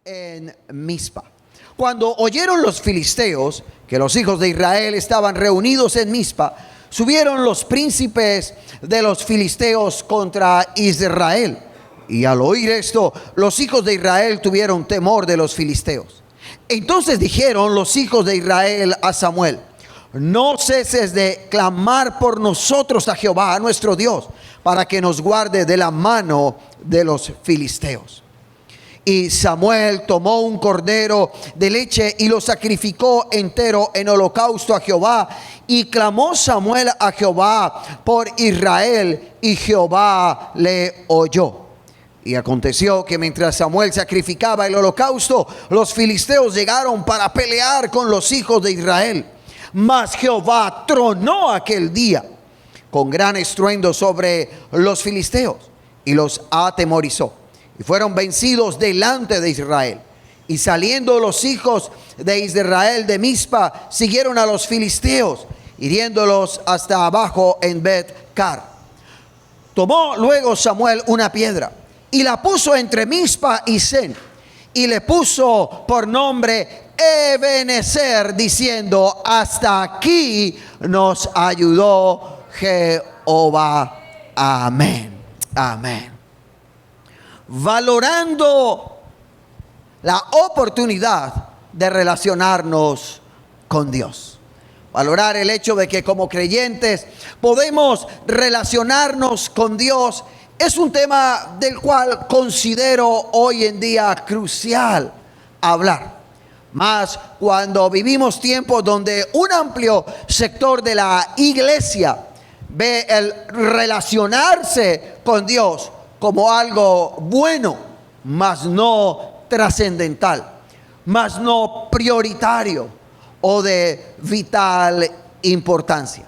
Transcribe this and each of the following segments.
en Mizpa. Cuando oyeron los filisteos que los hijos de Israel estaban reunidos en Mizpa, subieron los príncipes de los filisteos contra Israel. Y al oír esto, los hijos de Israel tuvieron temor de los filisteos. Entonces dijeron los hijos de Israel a Samuel: no ceses de clamar por nosotros a Jehová, a nuestro Dios, para que nos guarde de la mano de los filisteos. Y Samuel tomó un cordero de leche y lo sacrificó entero en holocausto a Jehová. Y clamó Samuel a Jehová por Israel, y Jehová le oyó. Y aconteció que mientras Samuel sacrificaba el holocausto, los filisteos llegaron para pelear con los hijos de Israel. Mas Jehová tronó aquel día con gran estruendo sobre los filisteos y los atemorizó. Y fueron vencidos delante de Israel. Y saliendo los hijos de Israel de Mizpa, siguieron a los filisteos, hiriéndolos hasta abajo en Bet-car. Tomó luego Samuel una piedra y la puso entre Mizpa y Sen, y le puso por nombre Ebenezer, diciendo: hasta aquí nos ayudó Jehová. Amén. Amén. Valorando la oportunidad de relacionarnos con Dios. Valorar el hecho de que como creyentes podemos relacionarnos con Dios es un tema del cual considero hoy en día crucial hablar. Más cuando vivimos tiempos donde un amplio sector de la iglesia ve el relacionarse con Dios como algo bueno, mas no trascendental, mas no prioritario o de vital importancia.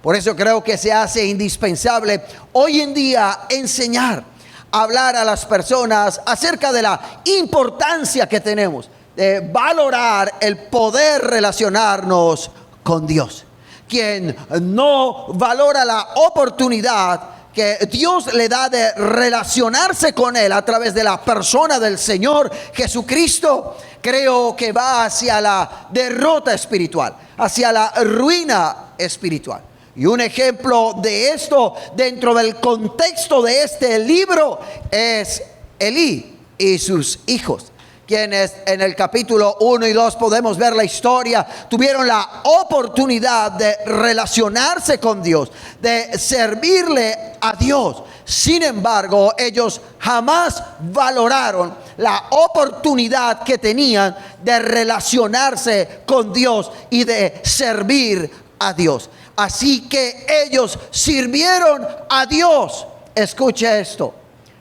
Por eso creo que se hace indispensable hoy en día enseñar, hablar a las personas acerca de la importancia que tenemos de valorar el poder relacionarnos con Dios. Quien no valora la oportunidad que Dios le da de relacionarse con Él a través de la persona del Señor Jesucristo, creo que va hacia la derrota espiritual, hacia la ruina espiritual. Y un ejemplo de esto dentro del contexto de este libro es Elí y sus hijos, quienes en el capítulo 1 y 2 podemos ver la historia, tuvieron la oportunidad de relacionarse con Dios, de servirle a Dios. Sin embargo, ellos jamás valoraron la oportunidad que tenían de relacionarse con Dios y de servir a Dios. Así que ellos sirvieron a Dios, escuche esto,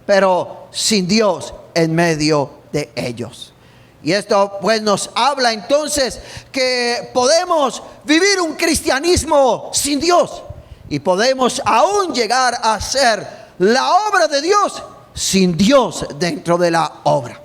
pero sin Dios en medio de ellos. Y esto pues nos habla entonces que podemos vivir un cristianismo sin Dios y podemos aún llegar a hacer la obra de Dios sin Dios dentro de la obra.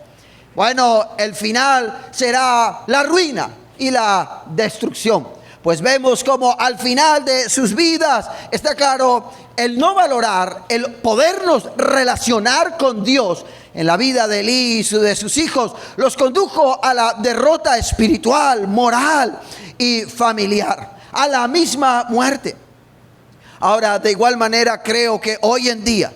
Bueno, el final será la ruina y la destrucción. Pues vemos como al final de sus vidas está claro el no valorar, el podernos relacionar con Dios en la vida de Elí y de sus hijos, los condujo a la derrota espiritual, moral y familiar, a la misma muerte. Ahora, de igual manera, creo que hoy en día,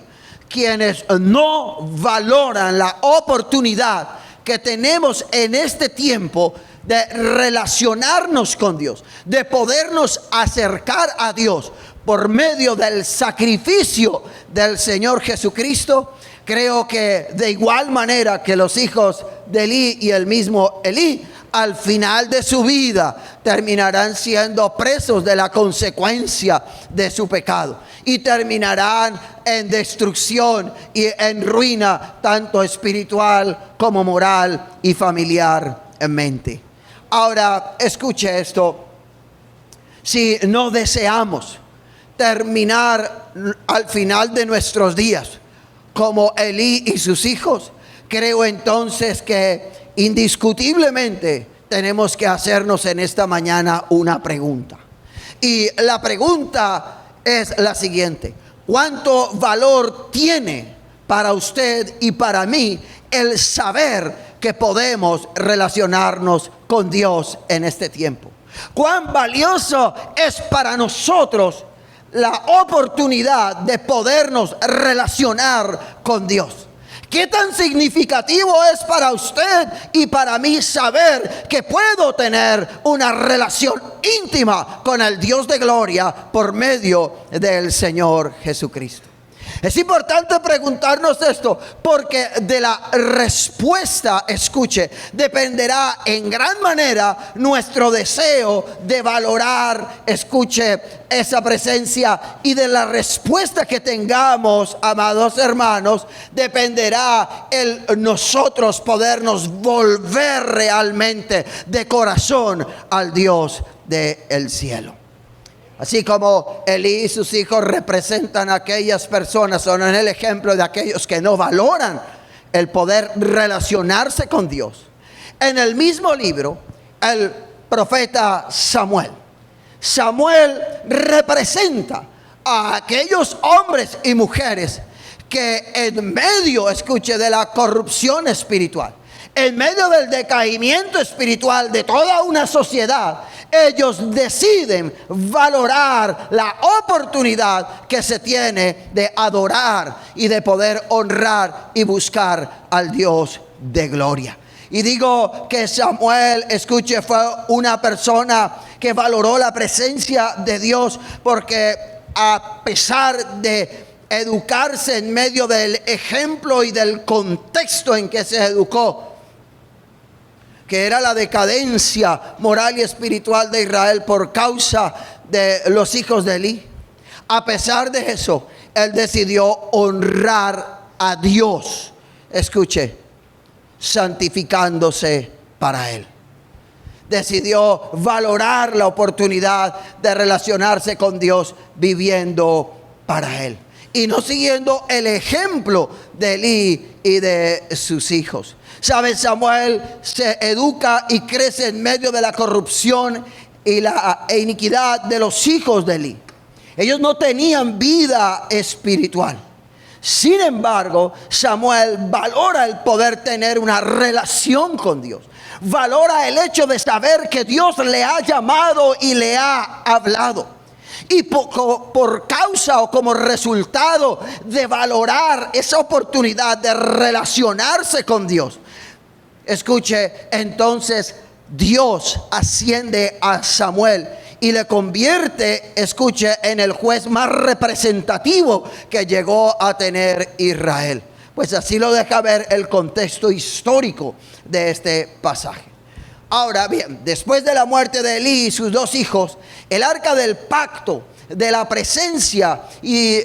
quienes no valoran la oportunidad que tenemos en este tiempo de relacionarnos con Dios, de podernos acercar a Dios por medio del sacrificio del Señor Jesucristo, creo que de igual manera que los hijos de Elí y el mismo Elí, al final de su vida terminarán siendo presos de la consecuencia de su pecado y terminarán en destrucción y en ruina, tanto espiritual como moral y familiarmente. Ahora, escuche esto: si no deseamos terminar al final de nuestros días como Elí y sus hijos, creo entonces que indiscutiblemente tenemos que hacernos en esta mañana una pregunta. Y la pregunta es la siguiente: ¿cuánto valor tiene para usted y para mí el saber que podemos relacionarnos con Dios en este tiempo. Cuán valioso es para nosotros la oportunidad de podernos relacionar con Dios. ¿Qué tan significativo es para usted y para mí saber que puedo tener una relación íntima con el Dios de gloria por medio del Señor Jesucristo? Es importante preguntarnos esto porque de la respuesta, escuche, dependerá en gran manera nuestro deseo de valorar, escuche, esa presencia, y de la respuesta que tengamos, amados hermanos, dependerá el nosotros podernos volver realmente de corazón al Dios del cielo. Así como Elí y sus hijos representan a aquellas personas, son el ejemplo de aquellos que no valoran el poder relacionarse con Dios. En el mismo libro, el profeta Samuel representa a aquellos hombres y mujeres que en medio, escuche, de la corrupción espiritual, en medio del decaimiento espiritual de toda una sociedad, ellos deciden valorar la oportunidad que se tiene de adorar y de poder honrar y buscar al Dios de gloria. Y digo que Samuel, escuche, fue una persona que valoró la presencia de Dios, porque a pesar de educarse en medio del ejemplo y del contexto en que se educó, que era la decadencia moral y espiritual de Israel por causa de los hijos de Elí, a pesar de eso, él decidió honrar a Dios, escuche, santificándose para él. Decidió valorar la oportunidad de relacionarse con Dios viviendo para él y no siguiendo el ejemplo de Elí y de sus hijos. ¿Sabe? Samuel se educa y crece en medio de la corrupción y la iniquidad de los hijos de Elí. Ellos no tenían vida espiritual. Sin embargo, Samuel valora el poder tener una relación con Dios. Valora el hecho de saber que Dios le ha llamado y le ha hablado. Y por causa o como resultado de valorar esa oportunidad de relacionarse con Dios, escuche, entonces Dios asciende a Samuel y le convierte, escuche, en el juez más representativo que llegó a tener Israel. Pues así lo deja ver el contexto histórico de este pasaje. Ahora bien, después de la muerte de Elí y sus dos hijos, el arca del pacto, de la presencia y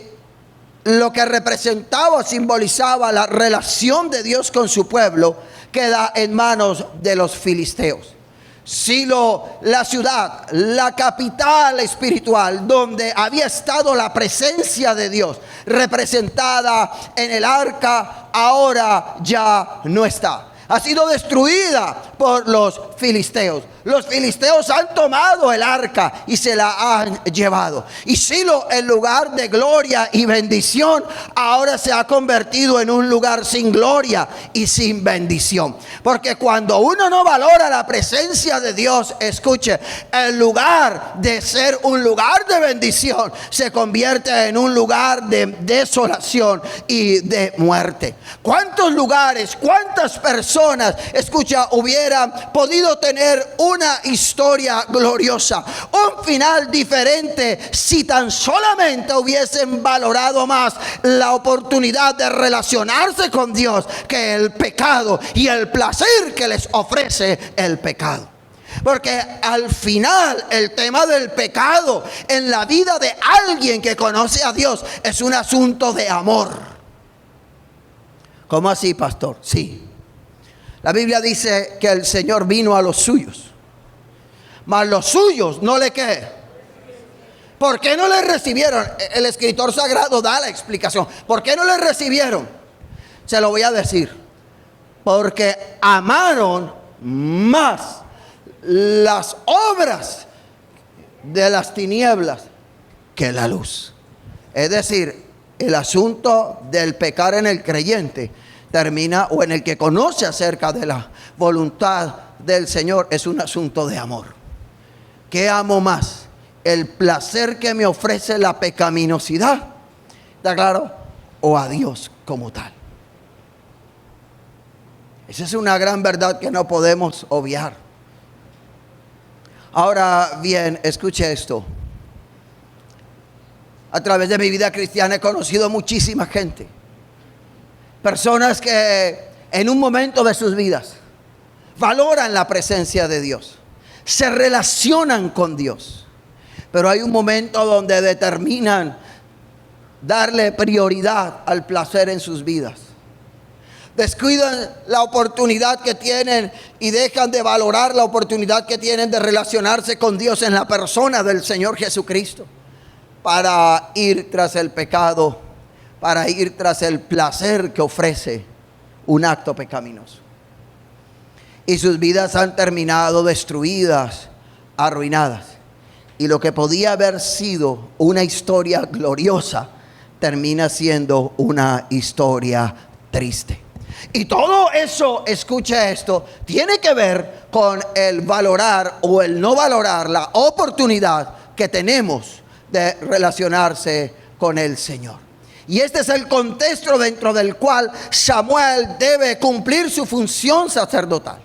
lo que representaba, simbolizaba la relación de Dios con su pueblo, queda en manos de los filisteos. Silo, la ciudad, la capital espiritual donde había estado la presencia de Dios representada en el arca, ahora ya no está. Ha sido destruida por los filisteos. Los filisteos han tomado el arca y se la han llevado. Y Silo, el lugar de gloria y bendición, ahora se ha convertido en un lugar sin gloria y sin bendición. Porque cuando uno no valora la presencia de Dios, escuche, el lugar de ser un lugar de bendición se convierte en un lugar de desolación y de muerte. ¿Cuántos lugares, cuántas personas, escucha, hubieran podido tener una historia gloriosa, un final diferente, si tan solamente hubiesen valorado más la oportunidad de relacionarse con Dios que el pecado y el placer que les ofrece el pecado? Porque al final el tema del pecado en la vida de alguien que conoce a Dios es un asunto de amor. ¿Cómo así, pastor? Sí. La Biblia dice que el Señor vino a los suyos, mas los suyos no le ¿qué? ¿Por qué no le recibieron? El escritor sagrado da la explicación. ¿Por qué no le recibieron? Se lo voy a decir. Porque amaron más las obras de las tinieblas que la luz. Es decir, el asunto del pecar en el creyente termina, o en el que conoce acerca de la voluntad del Señor, es un asunto de amor. ¿Qué amo más? ¿El placer que me ofrece la pecaminosidad? ¿Está claro? ¿O a Dios como tal? Esa es una gran verdad que no podemos obviar. Ahora bien, escuche esto. A través de mi vida cristiana he conocido muchísima gente. Personas que en un momento de sus vidas valoran la presencia de Dios, se relacionan con Dios, pero hay un momento donde determinan darle prioridad al placer en sus vidas. Descuidan la oportunidad que tienen y dejan de valorar la oportunidad que tienen de relacionarse con Dios en la persona del Señor Jesucristo, para ir tras el pecado, para ir tras el placer que ofrece un acto pecaminoso. Y sus vidas han terminado destruidas, arruinadas. Y lo que podía haber sido una historia gloriosa termina siendo una historia triste. Y todo eso, escucha esto, tiene que ver con el valorar o el no valorar la oportunidad que tenemos de relacionarse con el Señor. Y este es el contexto dentro del cual Samuel debe cumplir su función sacerdotal.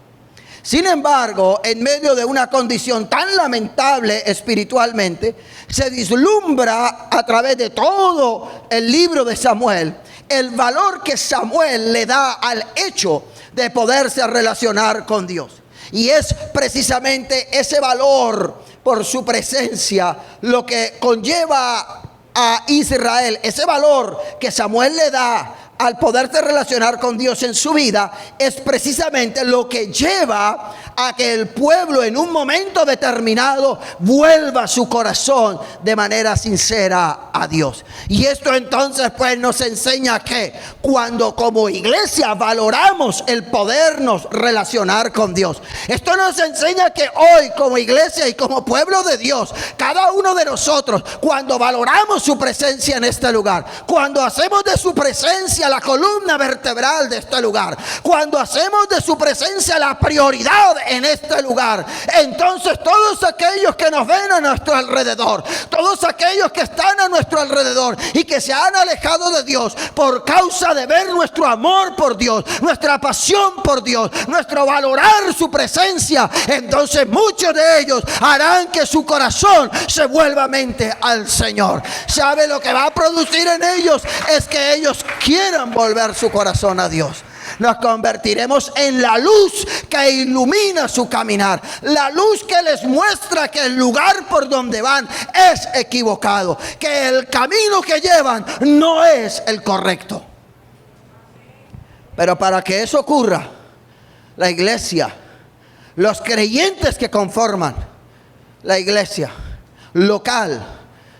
Sin embargo, en medio de una condición tan lamentable espiritualmente, se vislumbra a través de todo el libro de Samuel el valor que Samuel le da al hecho de poderse relacionar con Dios. Y es precisamente ese valor por su presencia lo que conlleva a Israel. Ese valor que Samuel le da al poderse relacionar con Dios en su vida es precisamente lo que lleva a que el pueblo en un momento determinado vuelva su corazón de manera sincera a Dios. Y esto entonces pues nos enseña que cuando como iglesia valoramos el podernos relacionar con Dios, esto nos enseña que hoy como iglesia y como pueblo de Dios, cada uno de nosotros, cuando valoramos su presencia en este lugar, cuando hacemos de su presencia la columna vertebral de este lugar, cuando hacemos de su presencia la prioridad en este lugar, entonces todos aquellos que nos ven a nuestro alrededor, todos aquellos que están a nuestro alrededor y que se han alejado de Dios por causa de ver nuestro amor por Dios, nuestra pasión por Dios, nuestro valorar su presencia, entonces muchos de ellos harán que su corazón se vuelva mente al Señor. ¿Sabe lo que va a producir en ellos? Es que ellos quieran volver su corazón a Dios. Nos convertiremos en la luz que ilumina su caminar, la luz que les muestra que el lugar por donde van es equivocado, que el camino que llevan no es el correcto. Pero para que eso ocurra, la iglesia, los creyentes que conforman la iglesia local,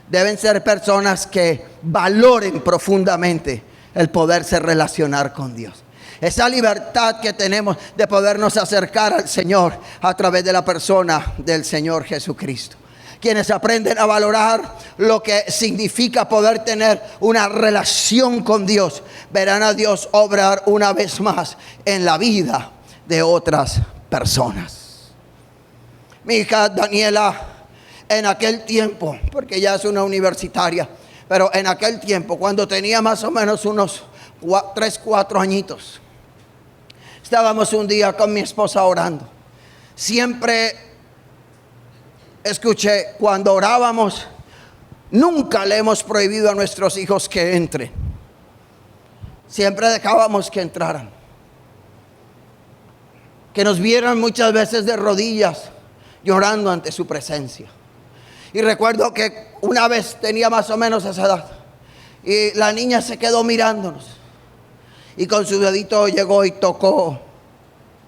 deben ser personas que valoren profundamente el poderse relacionar con Dios. Esa libertad que tenemos de podernos acercar al Señor a través de la persona del Señor Jesucristo. Quienes aprenden a valorar lo que significa poder tener una relación con Dios, verán a Dios obrar una vez más en la vida de otras personas. Mi hija Daniela, en aquel tiempo, porque ya es una universitaria, pero en aquel tiempo, cuando tenía más o menos unos 3, 4 añitos, estábamos un día con mi esposa orando. Siempre, escuché, cuando orábamos, nunca le hemos prohibido a nuestros hijos que entren. Siempre dejábamos que entraran. Que nos vieran muchas veces de rodillas, llorando ante su presencia. Y recuerdo que una vez tenía más o menos esa edad, y la niña se quedó mirándonos. Y con su dedito llegó y tocó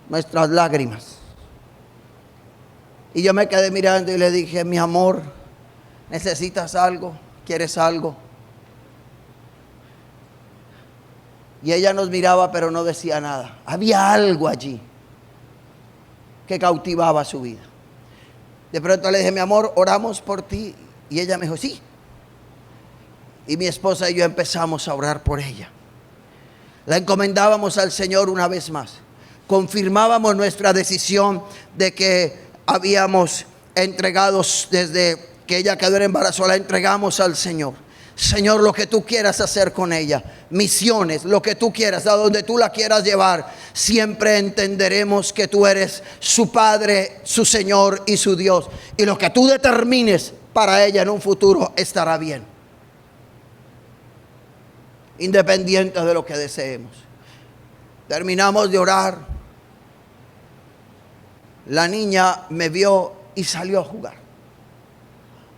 nuestras lágrimas. Y yo me quedé mirando y le dije: mi amor, ¿necesitas algo? ¿Quieres algo? Y ella nos miraba pero no decía nada. Había algo allí que cautivaba su vida. De pronto le dije: mi amor, oramos por ti. Y ella me dijo: sí. Y mi esposa y yo empezamos a orar por ella. La encomendábamos al Señor una vez más. Confirmábamos nuestra decisión de que habíamos entregado, desde que ella quedó en embarazo, la entregamos al Señor. Señor, lo que tú quieras hacer con ella, misiones, lo que tú quieras, a donde tú la quieras llevar, siempre entenderemos que tú eres su Padre, su Señor y su Dios. Y lo que tú determines para ella en un futuro estará bien, independiente de lo que deseemos. Terminamos de orar. La niña me vio y salió a jugar.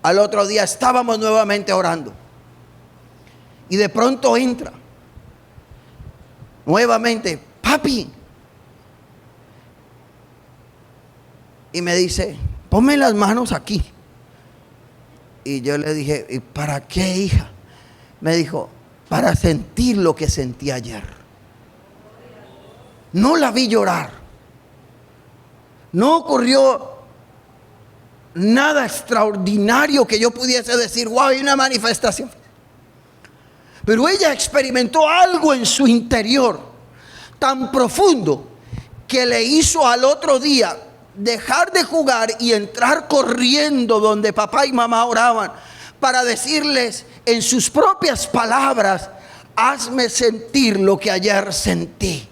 Al otro día estábamos nuevamente orando. Y de pronto entra nuevamente, papi. Y me dice, ponme las manos aquí. Y yo le dije, ¿y para qué, hija? Me dijo, para sentir lo que sentí ayer. No la vi llorar. No ocurrió nada extraordinario que yo pudiese decir, wow, hay una manifestación. Pero ella experimentó algo en su interior tan profundo que le hizo al otro día dejar de jugar y entrar corriendo donde papá y mamá oraban para decirles en sus propias palabras, hazme sentir lo que ayer sentí.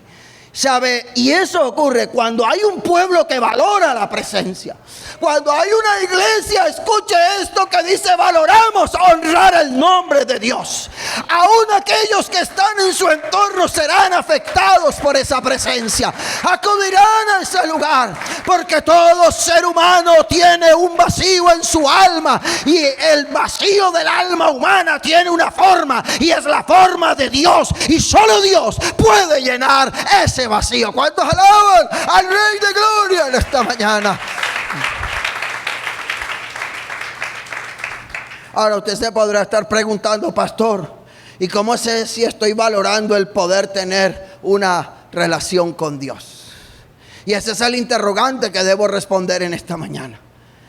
¿Sabe? Y eso ocurre cuando hay un pueblo que valora la presencia. Cuando hay una iglesia, escuche esto que dice, valoramos honrar el nombre de Dios. Aún aquellos que están en su entorno serán afectados por esa presencia. Acudirán a ese lugar, porque todo ser humano tiene un vacío en su alma. Y el vacío del alma humana tiene una forma, y es la forma de Dios. Y solo Dios puede llenar ese vacío. ¿Cuántos alaban al Rey de Gloria en esta mañana? Ahora usted se podrá estar preguntando, pastor, ¿y cómo sé si estoy valorando el poder tener una relación con Dios? Y ese es el interrogante que debo responder en esta mañana,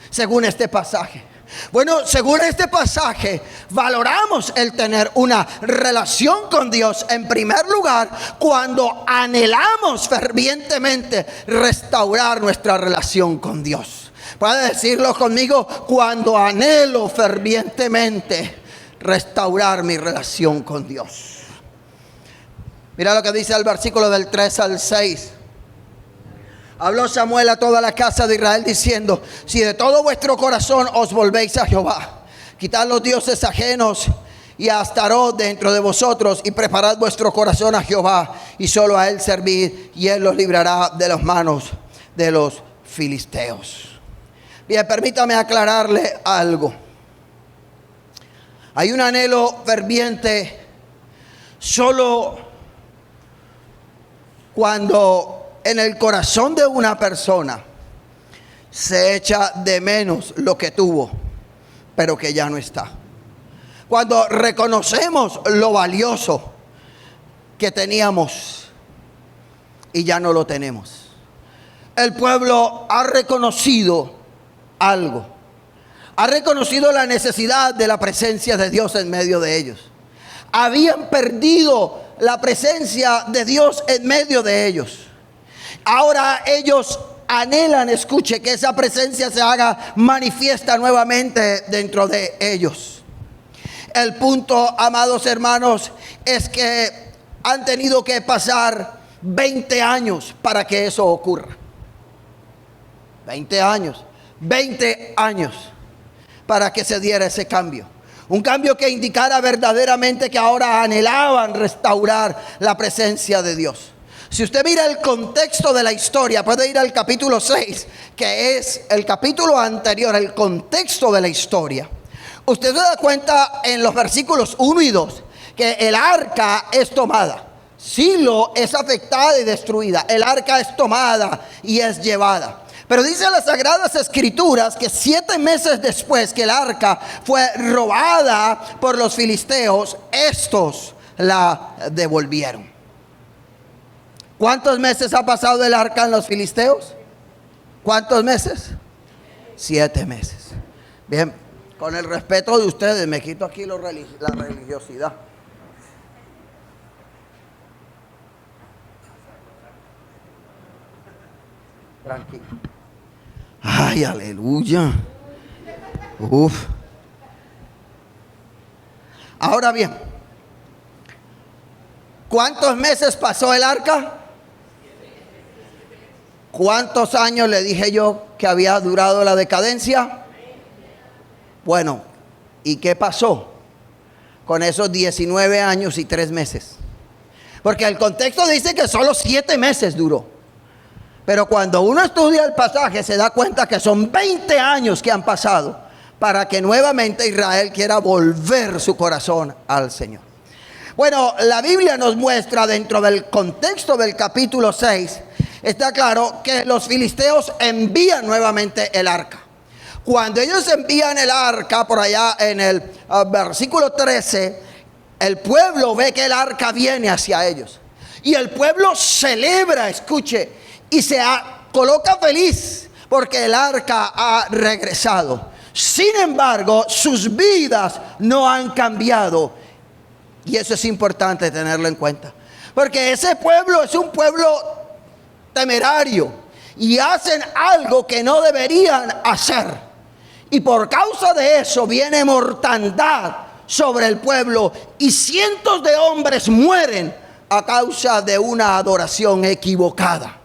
según este pasaje. Bueno, según este pasaje, valoramos el tener una relación con Dios en primer lugar cuando anhelamos fervientemente restaurar nuestra relación con Dios. Puede decirlo conmigo, cuando anhelo fervientemente restaurar mi relación con Dios. Mira lo que dice el versículo del 3 al 6. Habló Samuel a toda la casa de Israel diciendo, si de todo vuestro corazón os volvéis a Jehová, quitad los dioses ajenos y a Astarot dentro de vosotros, y preparad vuestro corazón a Jehová, y solo a él servid, y él los librará de las manos de los filisteos. Bien, permítame aclararle algo. Hay un anhelo ferviente solo cuando en el corazón de una persona se echa de menos lo que tuvo, pero que ya no está. Cuando reconocemos lo valioso que teníamos y ya no lo tenemos. El pueblo ha reconocido algo. Ha reconocido la necesidad de la presencia de Dios en medio de ellos. Habían perdido la presencia de Dios en medio de ellos. Ahora ellos anhelan, escuche, que esa presencia se haga manifiesta nuevamente dentro de ellos. El punto, amados hermanos, es que han tenido que pasar 20 años para que eso ocurra. 20 años para que se diera ese cambio. Un cambio que indicara verdaderamente que ahora anhelaban restaurar la presencia de Dios. Si usted mira el contexto de la historia, puede ir al capítulo 6, que es el capítulo anterior, el contexto de la historia. Usted se da cuenta en los versículos 1 y 2 que el arca es tomada. Silo es afectada y destruida. El arca es tomada y es llevada. Pero dice las Sagradas Escrituras que 7 meses después que el arca fue robada por los filisteos, estos la devolvieron. ¿Cuántos meses ha pasado el arca en los filisteos? ¿Cuántos meses? 7 meses. Bien, con el respeto de ustedes, me quito aquí la religiosidad. Tranquilo. Ay, aleluya. Uf. Ahora bien, ¿cuántos meses pasó el arca? ¿Cuántos años le dije yo que había durado la decadencia? Bueno, ¿y qué pasó con esos 19 años y 3 meses? Porque el contexto dice que solo 7 meses duró. Pero cuando uno estudia el pasaje se da cuenta que son 20 años que han pasado para que nuevamente Israel quiera volver su corazón al Señor. Bueno, la Biblia nos muestra dentro del contexto del capítulo 6, está claro que los filisteos envían nuevamente el arca. Cuando ellos envían el arca, por allá en el versículo 13, el pueblo ve que el arca viene hacia ellos. Y el pueblo celebra, escuche, y se coloca feliz porque el arca ha regresado. Sin embargo, sus vidas no han cambiado. Y eso es importante tenerlo en cuenta. Porque ese pueblo es un pueblo temerario. Y hacen algo que no deberían hacer. Y por causa de eso viene mortandad sobre el pueblo. Y cientos de hombres mueren a causa de una adoración equivocada.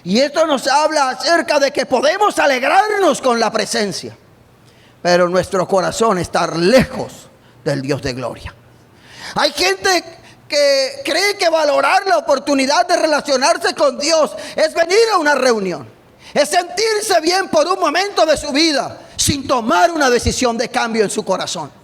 Y esto nos habla acerca de que podemos alegrarnos con la presencia, pero nuestro corazón está lejos del Dios de gloria. Hay gente que cree que valorar la oportunidad de relacionarse con Dios es venir a una reunión, es sentirse bien por un momento de su vida sin tomar una decisión de cambio en su corazón.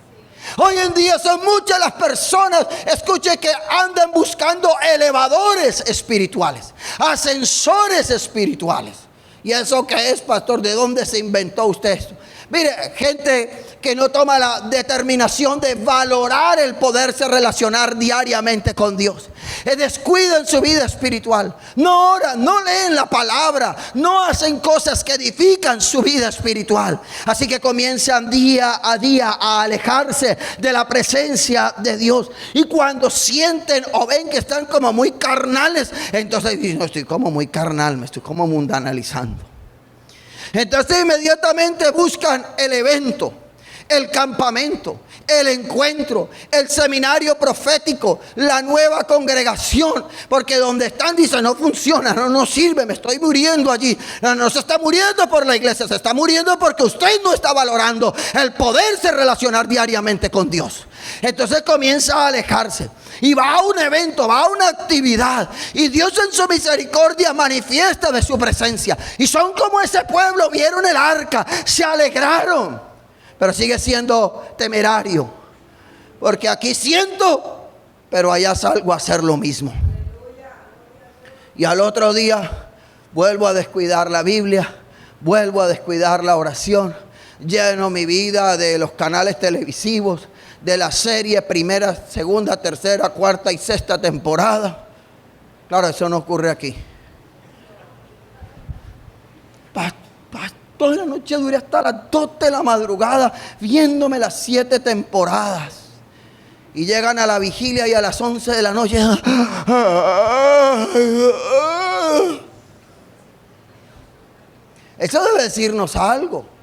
Hoy en día son muchas las personas, escuche, que andan buscando elevadores espirituales, ascensores espirituales. ¿Y eso qué es, pastor? ¿De dónde se inventó usted esto? Mire, gente que no toma la determinación de valorar el poderse relacionar diariamente con Dios. Descuidan su vida espiritual. No oran, no leen la palabra, no hacen cosas que edifican su vida espiritual. Así que comienzan día a día a alejarse de la presencia de Dios. Y cuando sienten o ven que están como muy carnales, entonces dicen, no, estoy como muy carnal, me estoy como mundanalizando. Entonces inmediatamente buscan el evento, el campamento, el encuentro, el seminario profético, la nueva congregación, porque donde están dicen no funciona, no sirve, me estoy muriendo allí. No se está muriendo por la iglesia, se está muriendo porque usted no está valorando el poderse relacionar diariamente con Dios. Entonces comienza a alejarse y va a un evento, va a una actividad, y Dios en su misericordia manifiesta de su presencia. Y son como ese pueblo, vieron el arca, se alegraron, pero sigue siendo temerario, porque aquí siento, pero allá salgo a hacer lo mismo. Y al otro día vuelvo a descuidar la Biblia, vuelvo a descuidar la oración, lleno mi vida de los canales televisivos, de la serie primera, segunda, tercera, cuarta y sexta temporada. Claro, eso no ocurre aquí. Toda la noche duré hasta las 2 de la madrugada viéndome las 7 temporadas. Y llegan a la vigilia y a las 11 de la noche. Eso debe decirnos algo.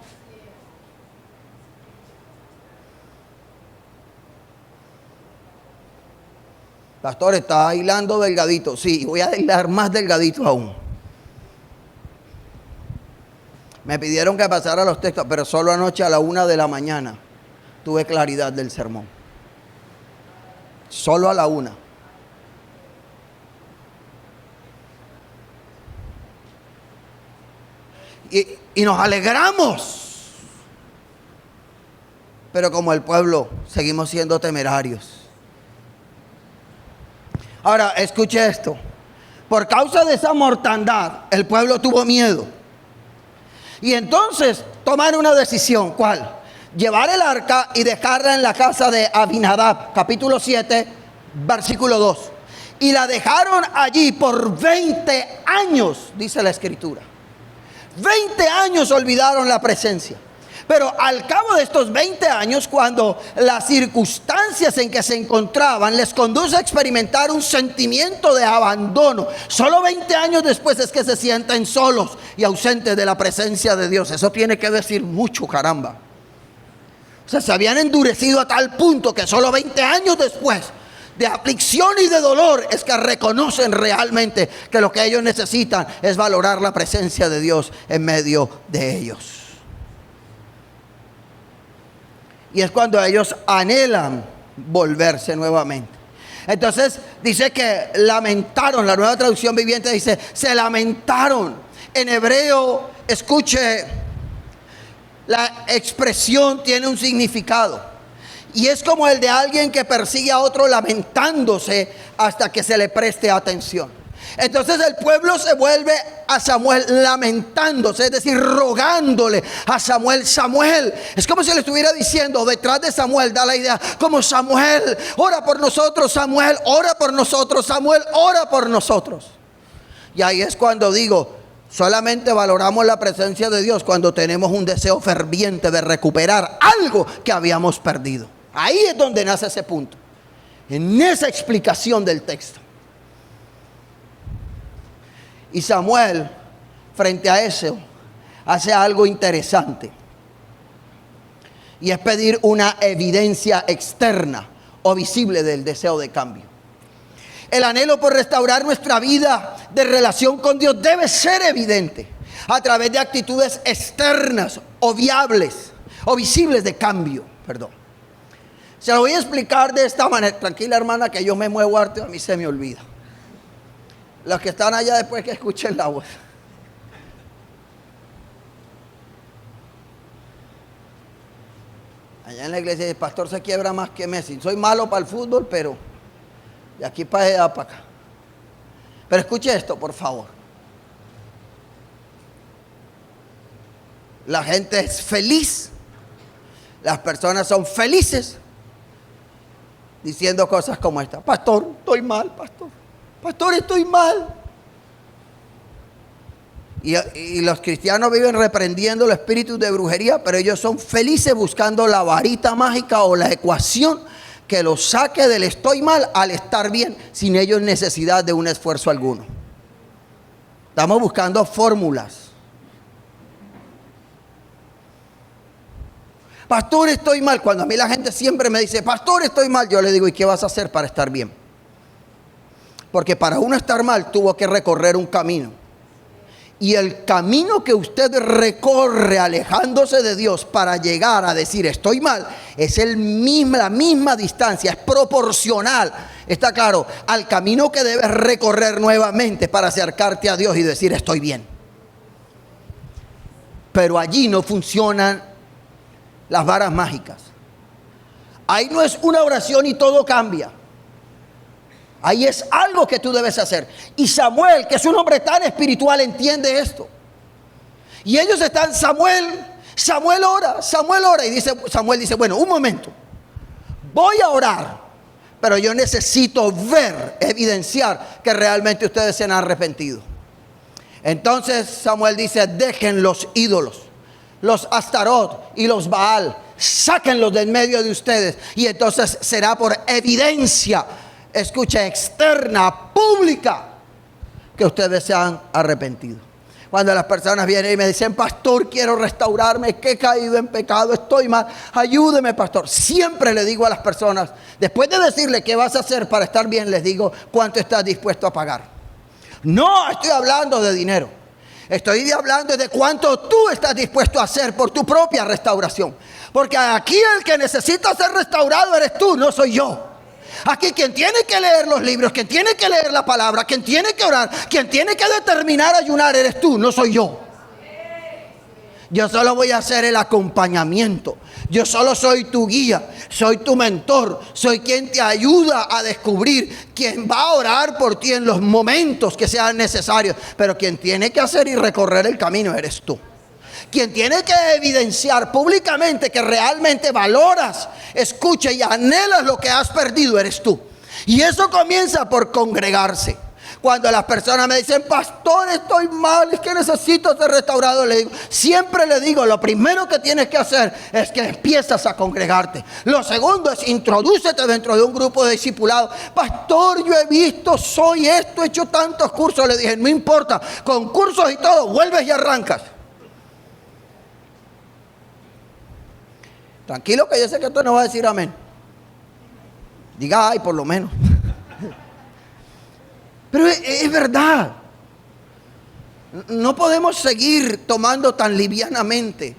Pastor, está hilando delgadito. Sí, voy a hilar más delgadito aún. Me pidieron que pasara los textos, pero solo anoche a la 1 de la mañana tuve claridad del sermón. Solo a la 1. Y nos alegramos. Pero como el pueblo, seguimos siendo temerarios. Ahora, escuche esto. Por causa de esa mortandad, el pueblo tuvo miedo. Y entonces tomaron una decisión. ¿Cuál? Llevar el arca y dejarla en la casa de Abinadab. Capítulo 7, versículo 2. Y la dejaron allí por 20 años, dice la escritura. 20 años olvidaron la presencia. Pero al cabo de estos 20 años, cuando las circunstancias en que se encontraban les conduce a experimentar un sentimiento de abandono, solo 20 años después es que se sienten solos y ausentes de la presencia de Dios. Eso tiene que decir mucho, caramba. O sea, se habían endurecido a tal punto que solo 20 años después de aflicción y de dolor es que reconocen realmente que lo que ellos necesitan es valorar la presencia de Dios en medio de ellos. Y es cuando ellos anhelan volverse nuevamente. Entonces dice que lamentaron. La Nueva Traducción Viviente dice, se lamentaron. En hebreo, escuche, la expresión tiene un significado. Y es como el de alguien que persigue a otro lamentándose hasta que se le preste atención. Entonces el pueblo se vuelve a Samuel lamentándose, es decir, rogándole a Samuel. Samuel, es como si le estuviera diciendo detrás de Samuel, da la idea, como Samuel, ora por nosotros, Samuel, ora por nosotros, Samuel, ora por nosotros. Y ahí es cuando digo, solamente valoramos la presencia de Dios cuando tenemos un deseo ferviente de recuperar algo que habíamos perdido. Ahí es donde nace ese punto, en esa explicación del texto. Y Samuel, frente a eso, hace algo interesante. Y es pedir una evidencia externa o visible del deseo de cambio. El anhelo por restaurar nuestra vida de relación con Dios debe ser evidente a través de actitudes externas o viables o visibles de cambio. Se lo voy a explicar de esta manera. Tranquila, hermana, que yo me muevo harto, a mí se me olvida. Los que están allá después que escuchen la voz. Allá en la iglesia el pastor se quiebra más que Messi. Soy malo para el fútbol, pero de aquí para allá, para acá. Pero escuche esto, por favor. La gente es feliz. Las personas son felices diciendo cosas como esta. Pastor, estoy mal, pastor. Pastor, estoy mal. Y los cristianos viven reprendiendo los espíritus de brujería, pero ellos son felices buscando la varita mágica o la ecuación que los saque del estoy mal al estar bien, sin ellos necesidad de un esfuerzo alguno. Estamos buscando fórmulas. Pastor, estoy mal. Cuando a mí la gente siempre me dice, pastor, estoy mal, yo le digo, ¿y qué vas a hacer para estar bien? Porque para uno estar mal tuvo que recorrer un camino. Y el camino que usted recorre alejándose de Dios para llegar a decir estoy mal, es la misma distancia, es proporcional, está claro, al camino que debes recorrer nuevamente para acercarte a Dios y decir estoy bien. Pero allí no funcionan las varas mágicas. Ahí no es una oración y todo cambia. Ahí es algo que tú debes hacer. Y Samuel, que es un hombre tan espiritual, entiende esto. Y ellos están, Samuel ora. Y Samuel dice, bueno, un momento. Voy a orar, pero yo necesito ver, evidenciar que realmente ustedes se han arrepentido. Entonces Samuel dice, dejen los ídolos, los Astarot y los Baal. Sáquenlos del medio de ustedes. Y entonces será por evidencia, escucha, externa, pública, que ustedes se han arrepentido. Cuando las personas vienen y me dicen, pastor, quiero restaurarme, que he caído en pecado, estoy mal, ayúdeme, pastor. Siempre le digo a las personas, después de decirle qué vas a hacer para estar bien, les digo cuánto estás dispuesto a pagar. No estoy hablando de dinero, estoy hablando de cuánto tú estás dispuesto a hacer por tu propia restauración. Porque aquí el que necesita ser restaurado eres tú, no soy yo. Aquí quien tiene que leer los libros, quien tiene que leer la palabra, quien tiene que orar, quien tiene que determinar ayunar eres tú, no soy yo. Yo solo voy a hacer el acompañamiento. Yo solo soy tu guía, soy tu mentor, soy quien te ayuda a descubrir, quien va a orar por ti en los momentos que sean necesarios. Pero quien tiene que hacer y recorrer el camino eres tú. Quien tiene que evidenciar públicamente que realmente valoras, escucha y anhelas lo que has perdido eres tú. Y eso comienza por congregarse. Cuando las personas me dicen, pastor, estoy mal, es que necesito ser restaurado, siempre le digo, lo primero que tienes que hacer es que empiezas a congregarte. Lo segundo es introdúcete dentro de un grupo de discipulados. Pastor, yo he visto, soy esto, he hecho tantos cursos. Le dije, no importa, con cursos y todo, vuelves y arrancas. Tranquilo, que yo sé que tú no vas a decir amén. Diga ay, por lo menos. Pero es verdad. No podemos seguir tomando tan livianamente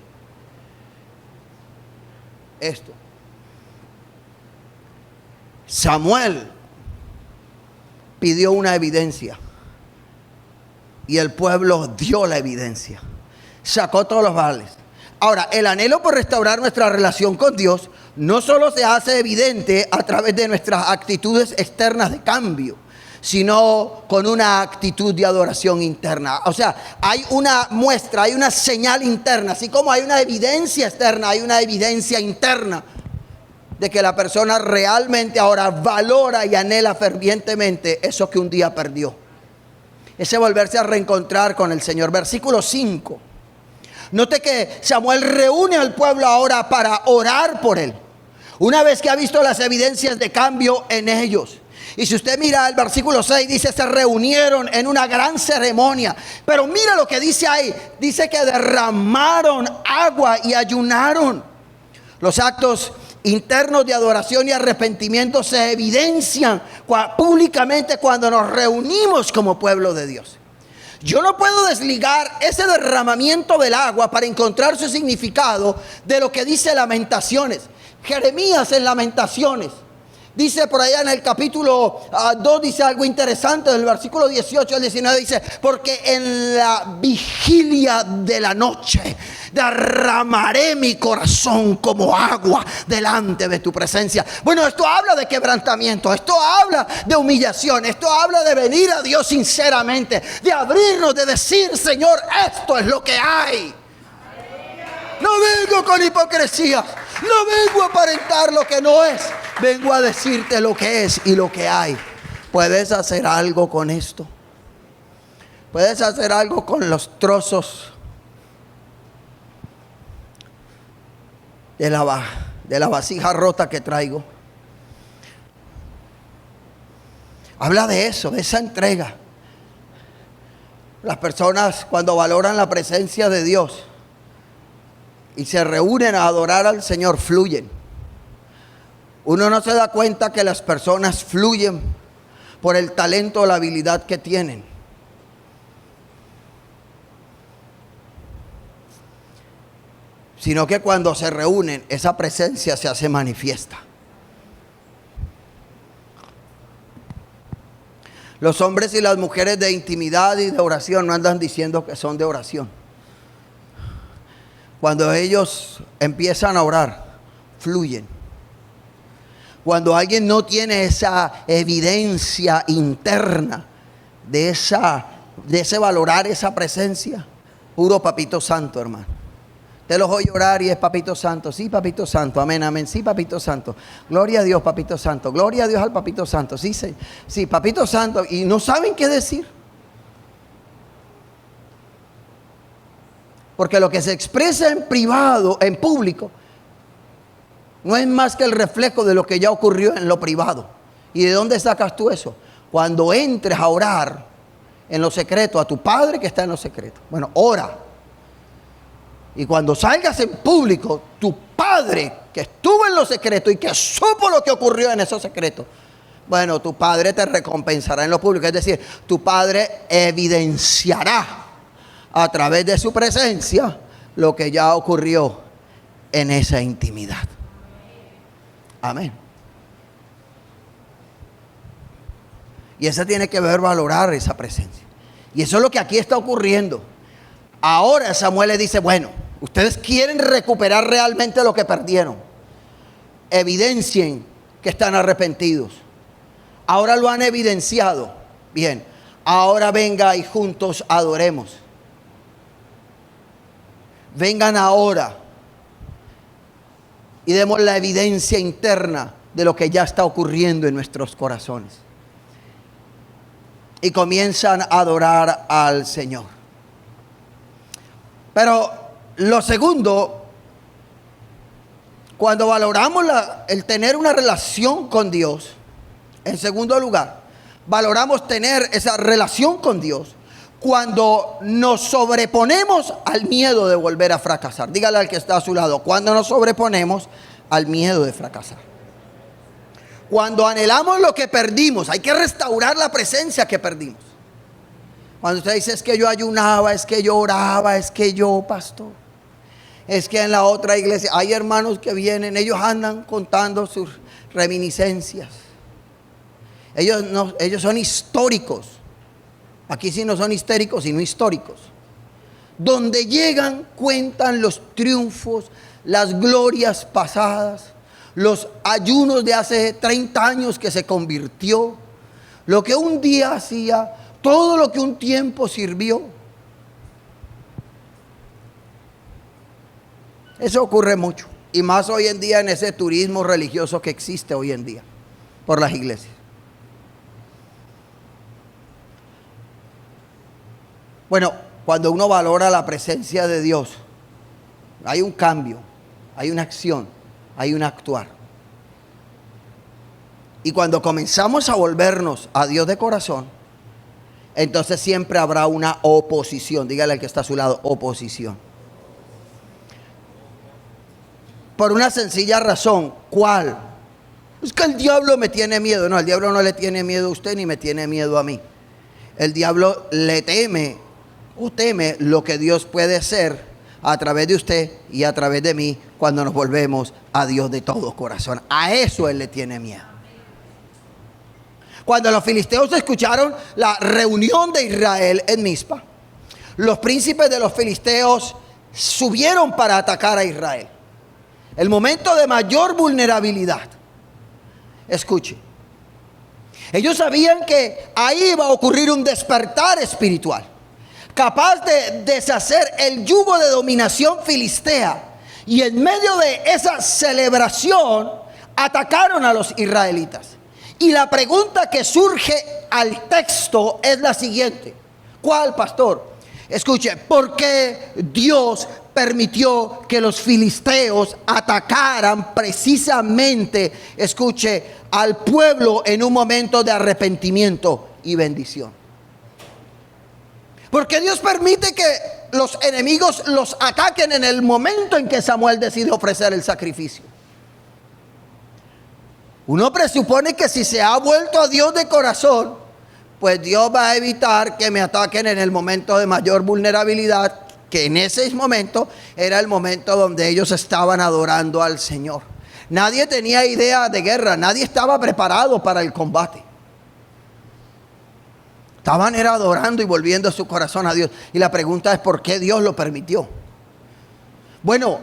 esto. Samuel pidió una evidencia y el pueblo dio la evidencia. Sacó todos los vales. Ahora, el anhelo por restaurar nuestra relación con Dios no solo se hace evidente a través de nuestras actitudes externas de cambio, sino con una actitud de adoración interna. O sea, hay una muestra, hay una señal interna, así como hay una evidencia externa, hay una evidencia interna de que la persona realmente ahora valora y anhela fervientemente eso que un día perdió. Ese volverse a reencontrar con el Señor. Versículo 5. Note que Samuel reúne al pueblo ahora para orar por él, una vez que ha visto las evidencias de cambio en ellos. Y si usted mira el versículo 6, dice, se reunieron en una gran ceremonia. Pero mira lo que dice ahí. Dice que derramaron agua y ayunaron. Los actos internos de adoración y arrepentimiento se evidencian públicamente cuando nos reunimos como pueblo de Dios. Yo no puedo desligar ese derramamiento del agua para encontrar su significado de lo que dice Lamentaciones. Jeremías en Lamentaciones dice por allá en el capítulo 2, dice algo interesante, del versículo 18 al 19 dice, porque en la vigilia de la noche derramaré mi corazón como agua delante de tu presencia. Bueno, esto habla de quebrantamiento, esto habla de humillación, esto habla de venir a Dios sinceramente, de abrirnos, de decir, Señor, esto es lo que hay. No vengo con hipocresía, no vengo a aparentar lo que no es, vengo a decirte lo que es y lo que hay. ¿Puedes hacer algo con esto? ¿Puedes hacer algo con los trozos de la vasija rota que traigo? Habla de eso, de esa entrega. Las personas cuando valoran la presencia de Dios y se reúnen a adorar al Señor, fluyen. Uno no se da cuenta que las personas fluyen por el talento o la habilidad que tienen. Sino que cuando se reúnen, esa presencia se hace manifiesta. Los hombres y las mujeres de intimidad y de oración no andan diciendo que son de oración. Cuando ellos empiezan a orar, fluyen. Cuando alguien no tiene esa evidencia interna de ese valorar esa presencia, puro papito santo, hermano. Te los oye orar y es papito santo. Sí, papito santo, amén, amén. Sí, papito santo. Gloria a Dios, papito santo. Gloria a Dios al papito santo. Sí, sí, papito santo. Y no saben qué decir. Porque lo que se expresa en privado, en público, no es más que el reflejo de lo que ya ocurrió en lo privado. ¿Y de dónde sacas tú eso? Cuando entres a orar en lo secreto a tu Padre que está en lo secreto. Bueno, ora. Y cuando salgas en público, tu Padre que estuvo en lo secreto y que supo lo que ocurrió en esos secretos, bueno, tu Padre te recompensará en lo público. Es decir, tu Padre evidenciará a través de su presencia lo que ya ocurrió en esa intimidad. Amén. Y eso tiene que ver valorar esa presencia. Y eso es lo que aquí está ocurriendo. Ahora Samuel le dice, bueno, ustedes quieren recuperar realmente lo que perdieron. Evidencien que están arrepentidos. Ahora lo han evidenciado. Bien, ahora venga y juntos adoremos. Vengan ahora y demos la evidencia interna de lo que ya está ocurriendo en nuestros corazones. y comienzan a adorar al Señor. Pero lo segundo, cuando valoramos el tener una relación con Dios, en segundo lugar, valoramos tener esa relación con Dios cuando nos sobreponemos al miedo de volver a fracasar. Dígale al que está a su lado, cuando nos sobreponemos al miedo de fracasar. Cuando anhelamos lo que perdimos, hay que restaurar la presencia que perdimos. Cuando usted dice, es que yo ayunaba, es que yo oraba, es que yo, pastor, es que en la otra iglesia hay hermanos que vienen, ellos andan contando sus reminiscencias. Ellos son históricos. Aquí sí no son histéricos, sino históricos. Donde llegan, cuentan los triunfos, las glorias pasadas, los ayunos de hace 30 años que se convirtió, lo que un día hacía, todo lo que un tiempo sirvió. Eso ocurre mucho, y más hoy en día en ese turismo religioso que existe hoy en día por las iglesias. Bueno, cuando uno valora la presencia de Dios, hay un cambio, hay una acción, hay un actuar. Y cuando comenzamos a volvernos a Dios de corazón, entonces siempre habrá una oposición. Dígale al que está a su lado, oposición. Por una sencilla razón, ¿cuál? Es que el diablo me tiene miedo. No, el diablo no le tiene miedo a usted ni me tiene miedo a mí. El diablo le teme o teme lo que Dios puede hacer a través de usted y a través de mí cuando nos volvemos a Dios de todo corazón. A eso él le tiene miedo. Cuando los filisteos escucharon la reunión de Israel en Mizpa, los príncipes de los filisteos subieron para atacar a Israel. El momento de mayor vulnerabilidad. Escuche. Ellos sabían que ahí iba a ocurrir un despertar espiritual, capaz de deshacer el yugo de dominación filistea. Y en medio de esa celebración atacaron a los israelitas. Y la pregunta que surge al texto es la siguiente. ¿Cuál, pastor? Escuche, ¿por qué Dios permitió que los filisteos atacaran precisamente, escuche, al pueblo en un momento de arrepentimiento y bendición? Porque Dios permite que los enemigos los ataquen en el momento en que Samuel decide ofrecer el sacrificio. Uno presupone que si se ha vuelto a Dios de corazón, pues Dios va a evitar que me ataquen en el momento de mayor vulnerabilidad, que en ese momento era el momento donde ellos estaban adorando al Señor. Nadie tenía idea de guerra, nadie estaba preparado para el combate. Estaban era adorando y volviendo su corazón a Dios. Y la pregunta es, ¿por qué Dios lo permitió? Bueno,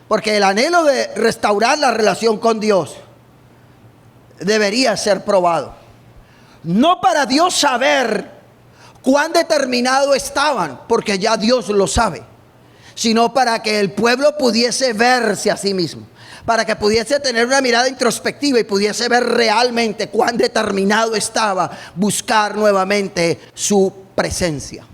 porque el anhelo de restaurar la relación con Dios debería ser probado. No para Dios saber cuán determinado estaban, porque ya Dios lo sabe, sino para que el pueblo pudiese verse a sí mismo, para que pudiese tener una mirada introspectiva y pudiese ver realmente cuán determinado estaba buscar nuevamente su presencia.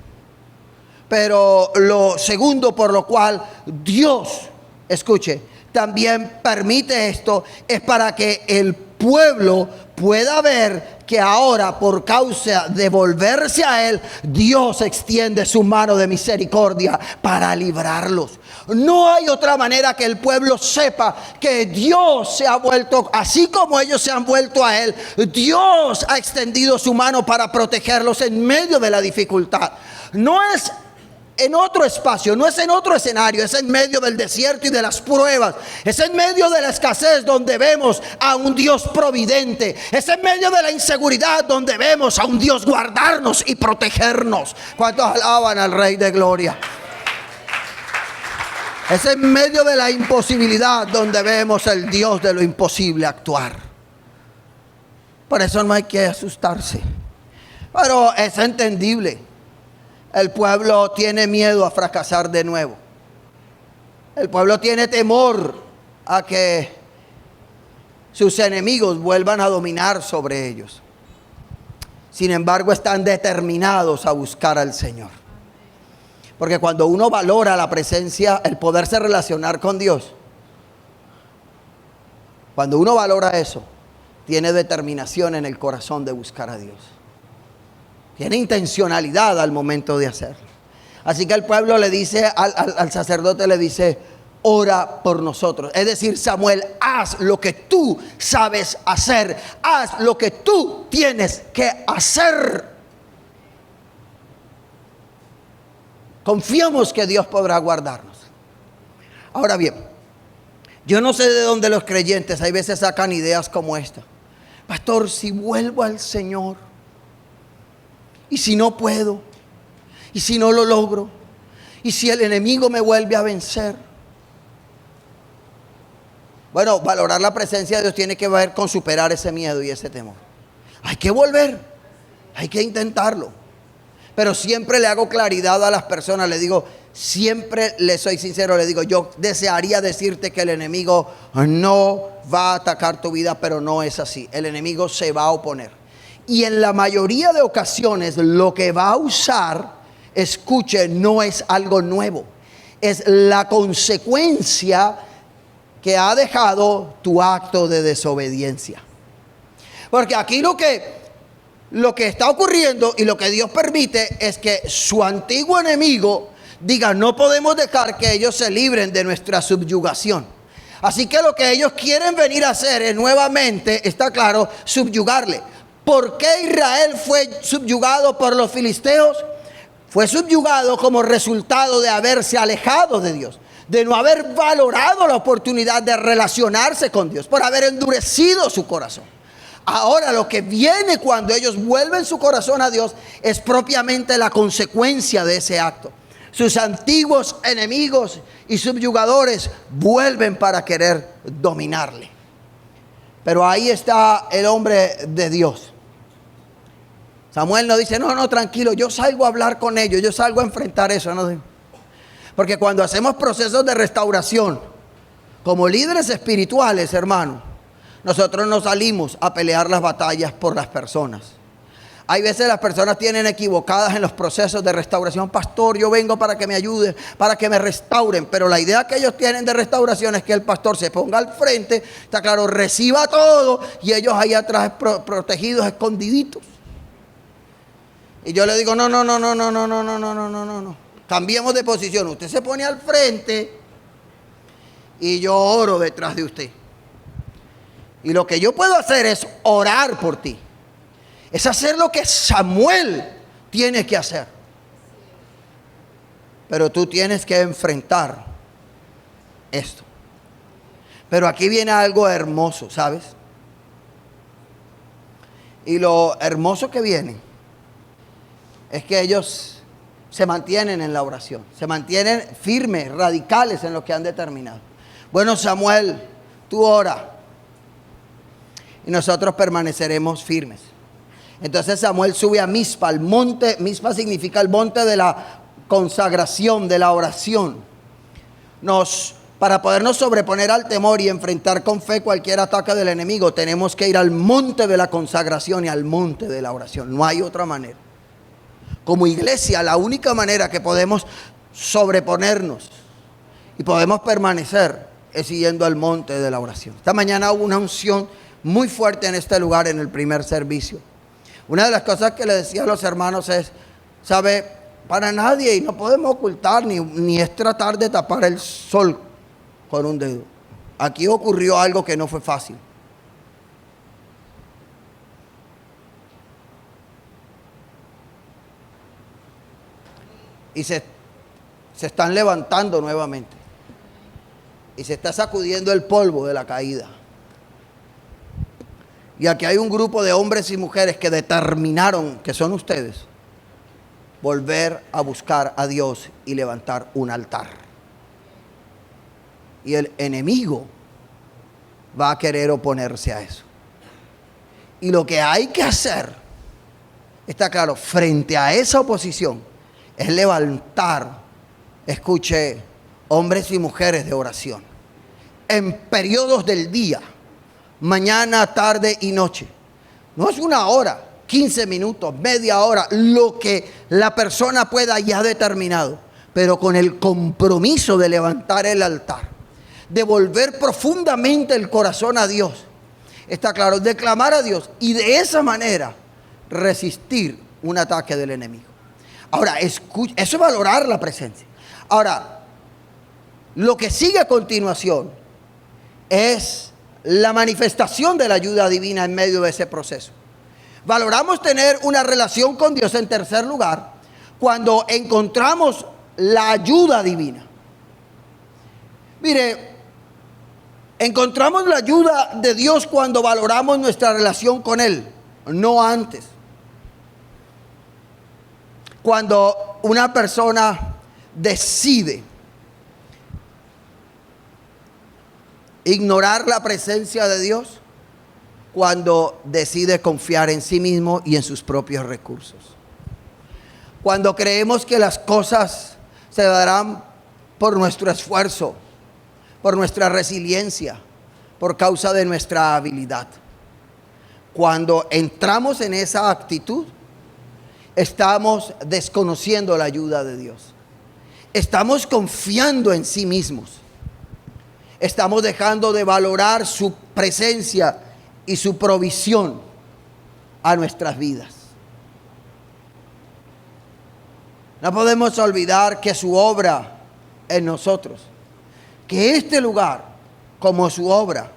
Pero lo segundo por lo cual Dios, escuche, también permite esto, es para que el pueblo pueda ver que ahora, por causa de volverse a Él, Dios extiende su mano de misericordia para librarlos. No hay otra manera que el pueblo sepa que Dios se ha vuelto, así como ellos se han vuelto a Él, Dios ha extendido su mano para protegerlos en medio de la dificultad. No es en otro espacio, no es en otro escenario, es en medio del desierto y de las pruebas, es en medio de la escasez donde vemos a un Dios providente, es en medio de la inseguridad donde vemos a un Dios guardarnos y protegernos. ¿Cuántos alaban al Rey de Gloria? Es en medio de la imposibilidad donde vemos al Dios de lo imposible actuar. Por eso no hay que asustarse, pero es entendible. El pueblo tiene miedo a fracasar de nuevo. El pueblo tiene temor a que sus enemigos vuelvan a dominar sobre ellos. Sin embargo, están determinados a buscar al Señor. Porque cuando uno valora la presencia, el poderse relacionar con Dios, cuando uno valora eso, tiene determinación en el corazón de buscar a Dios. Tiene intencionalidad al momento de hacerlo. Así que el pueblo le dice, al sacerdote le dice, ora por nosotros. Es decir, Samuel, haz lo que tú sabes hacer. Haz lo que tú tienes que hacer. Confiamos que Dios podrá guardarnos. Ahora bien, yo no sé de dónde los creyentes hay veces sacan ideas como esta. Pastor, si vuelvo al Señor, y si no puedo, y si no lo logro, y si el enemigo me vuelve a vencer. Bueno, valorar la presencia de Dios tiene que ver con superar ese miedo y ese temor. Hay que volver, hay que intentarlo. Pero siempre le hago claridad a las personas, le digo, siempre le soy sincero, le digo, yo desearía decirte que el enemigo no va a atacar tu vida, pero no es así. El enemigo se va a oponer. Y en la mayoría de ocasiones lo que va a usar, escuche, no es algo nuevo. Es la consecuencia que ha dejado tu acto de desobediencia. Porque aquí lo que está ocurriendo y lo que Dios permite es que su antiguo enemigo diga, no podemos dejar que ellos se libren de nuestra subyugación. Así que lo que ellos quieren venir a hacer es nuevamente, está claro, subyugarle. ¿Por qué Israel fue subyugado por los filisteos? Fue subyugado como resultado de haberse alejado de Dios, de no haber valorado la oportunidad de relacionarse con Dios, por haber endurecido su corazón. Ahora lo que viene cuando ellos vuelven su corazón a Dios es propiamente la consecuencia de ese acto. Sus antiguos enemigos y subyugadores vuelven para querer dominarle. Pero ahí está el hombre de Dios. Samuel no dice, no, tranquilo, yo salgo a hablar con ellos, yo salgo a enfrentar eso. No. Porque cuando hacemos procesos de restauración, como líderes espirituales, hermano, nosotros no salimos a pelear las batallas por las personas. Hay veces las personas tienen equivocadas en los procesos de restauración. Pastor, yo vengo para que me ayuden, para que me restauren. Pero la idea que ellos tienen de restauración es que el pastor se ponga al frente, está claro, reciba todo y ellos ahí atrás protegidos, escondiditos. Y yo le digo, no. Cambiemos de posición. Usted se pone al frente y yo oro detrás de usted. Y lo que yo puedo hacer es orar por ti. Es hacer lo que Samuel tiene que hacer. Pero tú tienes que enfrentar esto. Pero aquí viene algo hermoso, ¿sabes? Y lo hermoso que viene es que ellos se mantienen en la oración. Se mantienen firmes, radicales en lo que han determinado. Bueno, Samuel, tú ora. Y nosotros permaneceremos firmes. Entonces Samuel sube a Mizpa, al monte. Mizpa significa el monte de la consagración, de la oración. Para podernos sobreponer al temor y enfrentar con fe cualquier ataque del enemigo, tenemos que ir al monte de la consagración y al monte de la oración. No hay otra manera. Como iglesia, la única manera que podemos sobreponernos y podemos permanecer es yendo al monte de la oración. Esta mañana hubo una unción muy fuerte en este lugar en el primer servicio. Una de las cosas que le decía a los hermanos es, ¿sabe? Para nadie, y no podemos ocultar ni es tratar de tapar el sol con un dedo. Aquí ocurrió algo que no fue fácil. Y se están levantando nuevamente. Y se está sacudiendo el polvo de la caída. Y aquí hay un grupo de hombres y mujeres que determinaron, que son ustedes, volver a buscar a Dios y levantar un altar. Y el enemigo va a querer oponerse a eso. Y lo que hay que hacer, está claro, frente a esa oposición, es levantar, escuche, hombres y mujeres de oración, en periodos del día, mañana, tarde y noche. No es una hora, 15 minutos, media hora, lo que la persona pueda ya determinado, pero con el compromiso de levantar el altar, de volver profundamente el corazón a Dios. Está claro, de clamar a Dios y de esa manera resistir un ataque del enemigo. Ahora, eso es valorar la presencia. Ahora, lo que sigue a continuación es la manifestación de la ayuda divina en medio de ese proceso. Valoramos tener una relación con Dios en tercer lugar cuando encontramos la ayuda divina. Mire, encontramos la ayuda de Dios cuando valoramos nuestra relación con Él, no antes. Cuando una persona decide ignorar la presencia de Dios, cuando decide confiar en sí mismo y en sus propios recursos. Cuando creemos que las cosas se darán por nuestro esfuerzo, por nuestra resiliencia, por causa de nuestra habilidad. Cuando entramos en esa actitud, estamos desconociendo la ayuda de Dios. Estamos confiando en sí mismos. Estamos dejando de valorar su presencia y su provisión a nuestras vidas. No podemos olvidar que su obra en nosotros, que este lugar, como su obra,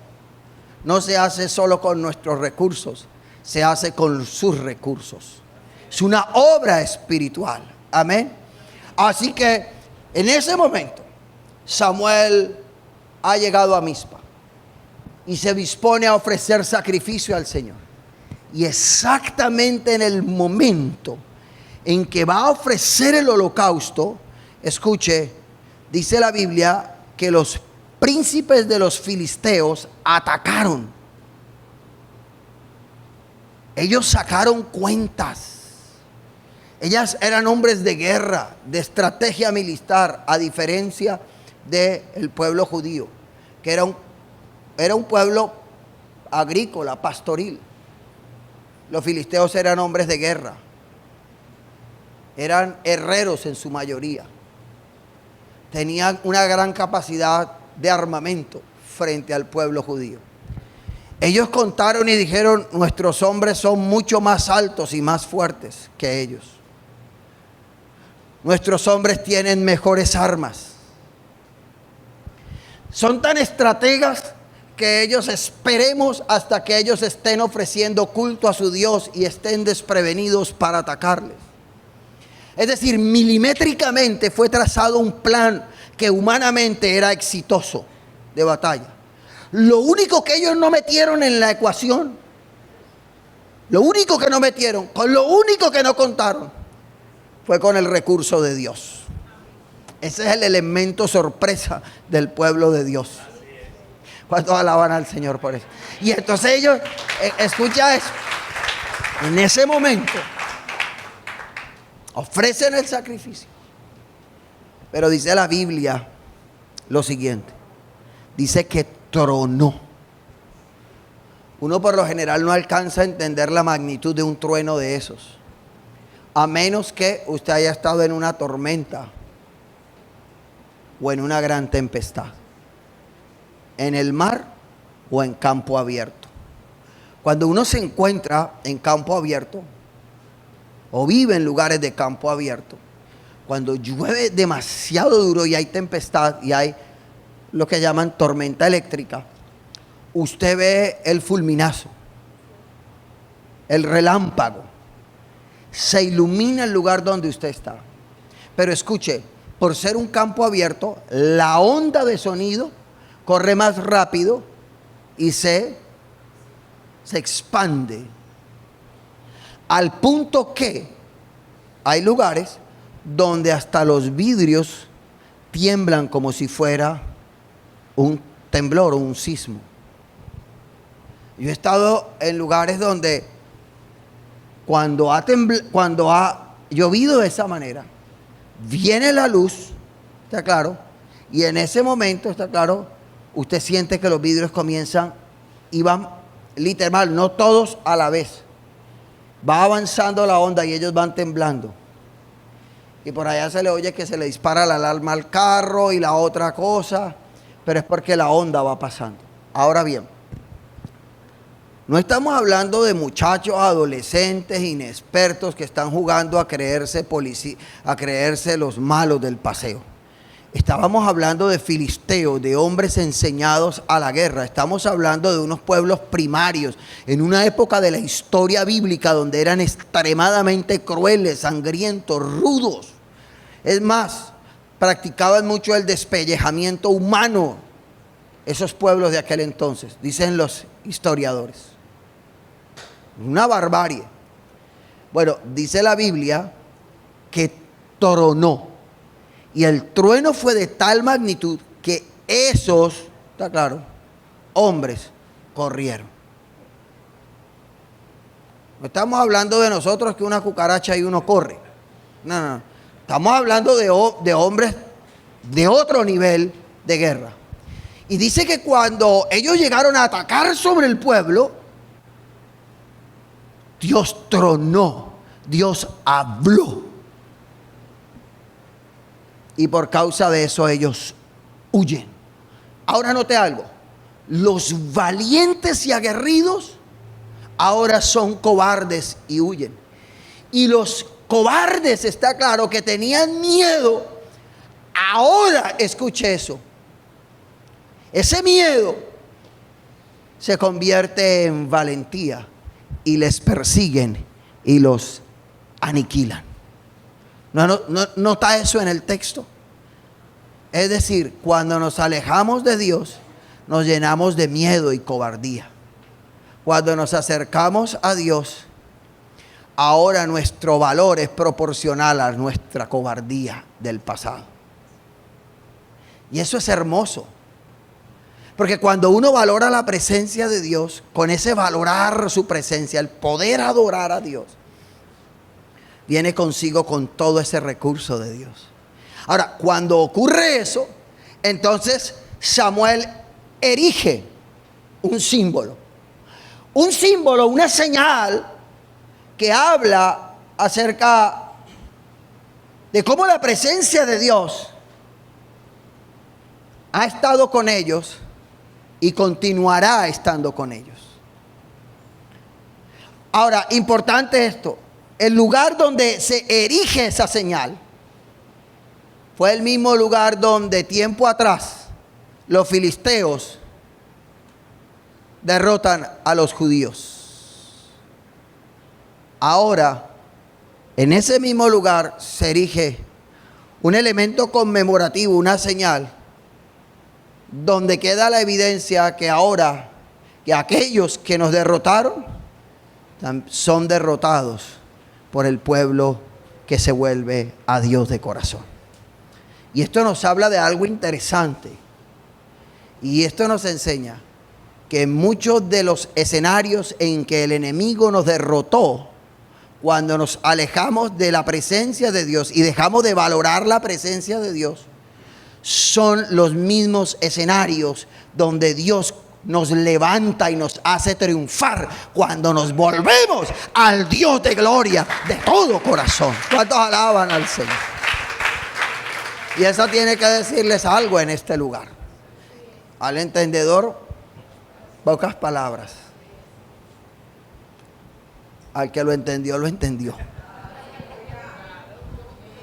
no se hace solo con nuestros recursos, se hace con sus recursos. Es una obra espiritual. Amén. Así que en ese momento, Samuel ha llegado a Mizpa y se dispone a ofrecer sacrificio al Señor. Y exactamente en el momento en que va a ofrecer el holocausto, escuche, dice la Biblia que los príncipes de los filisteos atacaron. Ellos sacaron cuentas. Ellas eran hombres de guerra, de estrategia militar, a diferencia del pueblo judío, que era un pueblo agrícola, pastoril. Los filisteos eran hombres de guerra, eran herreros en su mayoría, tenían una gran capacidad de armamento frente al pueblo judío. Ellos contaron y dijeron: nuestros hombres son mucho más altos y más fuertes que ellos. Nuestros hombres tienen mejores armas. Son tan estrategas que ellos esperemos hasta que ellos estén ofreciendo culto a su Dios y estén desprevenidos para atacarles. Es decir, milimétricamente fue trazado un plan que humanamente era exitoso de batalla. Lo único que ellos no metieron en la ecuación, lo único que no metieron, con lo único que no contaron, fue con el recurso de Dios. Ese es el elemento sorpresa del pueblo de Dios. ¿Cuántos alaban al Señor por eso? Y entonces ellos, escucha eso, en ese momento ofrecen el sacrificio. Pero dice la Biblia lo siguiente, dice que tronó. Uno por lo general no alcanza a entender la magnitud de un trueno de esos, a menos que usted haya estado en una tormenta o en una gran tempestad, en el mar o en campo abierto. Cuando uno se encuentra en campo abierto o vive en lugares de campo abierto, cuando llueve demasiado duro y hay tempestad y hay lo que llaman tormenta eléctrica, usted ve el fulminazo, el relámpago, se ilumina el lugar donde usted está. Pero escuche, por ser un campo abierto, la onda de sonido corre más rápido y se expande, al punto que hay lugares donde hasta los vidrios tiemblan como si fuera un temblor o un sismo. Yo he estado en lugares donde cuando ha llovido de esa manera, viene la luz, está claro, y en ese momento, está claro, usted siente que los vidrios comienzan y van literal, no todos a la vez, Va avanzando la onda y ellos van temblando. Y por allá se le oye que se le dispara la alarma al carro y la otra cosa, pero es porque la onda va pasando. Ahora bien, no estamos hablando de muchachos adolescentes inexpertos que están jugando a creerse los malos del paseo. Estábamos hablando de filisteos, de hombres enseñados a la guerra. Estamos hablando de unos pueblos primarios en una época de la historia bíblica donde eran extremadamente crueles, sangrientos, rudos. Es más, practicaban mucho el despellejamiento humano, esos pueblos de aquel entonces, dicen los historiadores. Una barbarie. Bueno, dice la Biblia que tronó. Y el trueno fue de tal magnitud que esos, está claro, hombres corrieron. No estamos hablando de nosotros que una cucaracha y uno corre. No. Estamos hablando de hombres de otro nivel de guerra. Y dice que cuando ellos llegaron a atacar sobre el pueblo, Dios tronó, Dios habló. Y por causa de eso ellos huyen. Ahora note algo. Los valientes y aguerridos ahora son cobardes y huyen. Y los cobardes, está claro, que tenían miedo, ahora escuche eso. Ese miedo se convierte en valentía y les persiguen y los aniquilan. ¿No nota eso en el texto? Es decir, cuando nos alejamos de Dios, nos llenamos de miedo y cobardía. Cuando nos acercamos a Dios, ahora nuestro valor es proporcional a nuestra cobardía del pasado. Y eso es hermoso. Porque cuando uno valora la presencia de Dios, con ese valorar su presencia, el poder adorar a Dios, viene consigo con todo ese recurso de Dios. Ahora, cuando ocurre eso, entonces Samuel erige un símbolo. Un símbolo, una señal que habla acerca de cómo la presencia de Dios ha estado con ellos y continuará estando con ellos. Ahora, importante esto. El lugar donde se erige esa señal fue el mismo lugar donde tiempo atrás los filisteos derrotan a los judíos. Ahora, en ese mismo lugar se erige un elemento conmemorativo, una señal, donde queda la evidencia que ahora que aquellos que nos derrotaron son derrotados por el pueblo que se vuelve a Dios de corazón. Y esto nos habla de algo interesante. Y esto nos enseña que en muchos de los escenarios en que el enemigo nos derrotó, cuando nos alejamos de la presencia de Dios y dejamos de valorar la presencia de Dios, son los mismos escenarios donde Dios nos levanta y nos hace triunfar cuando nos volvemos al Dios de gloria de todo corazón. ¿Cuántos alaban al Señor? Y eso tiene que decirles algo en este lugar. Al entendedor, pocas palabras. Al que lo entendió, lo entendió.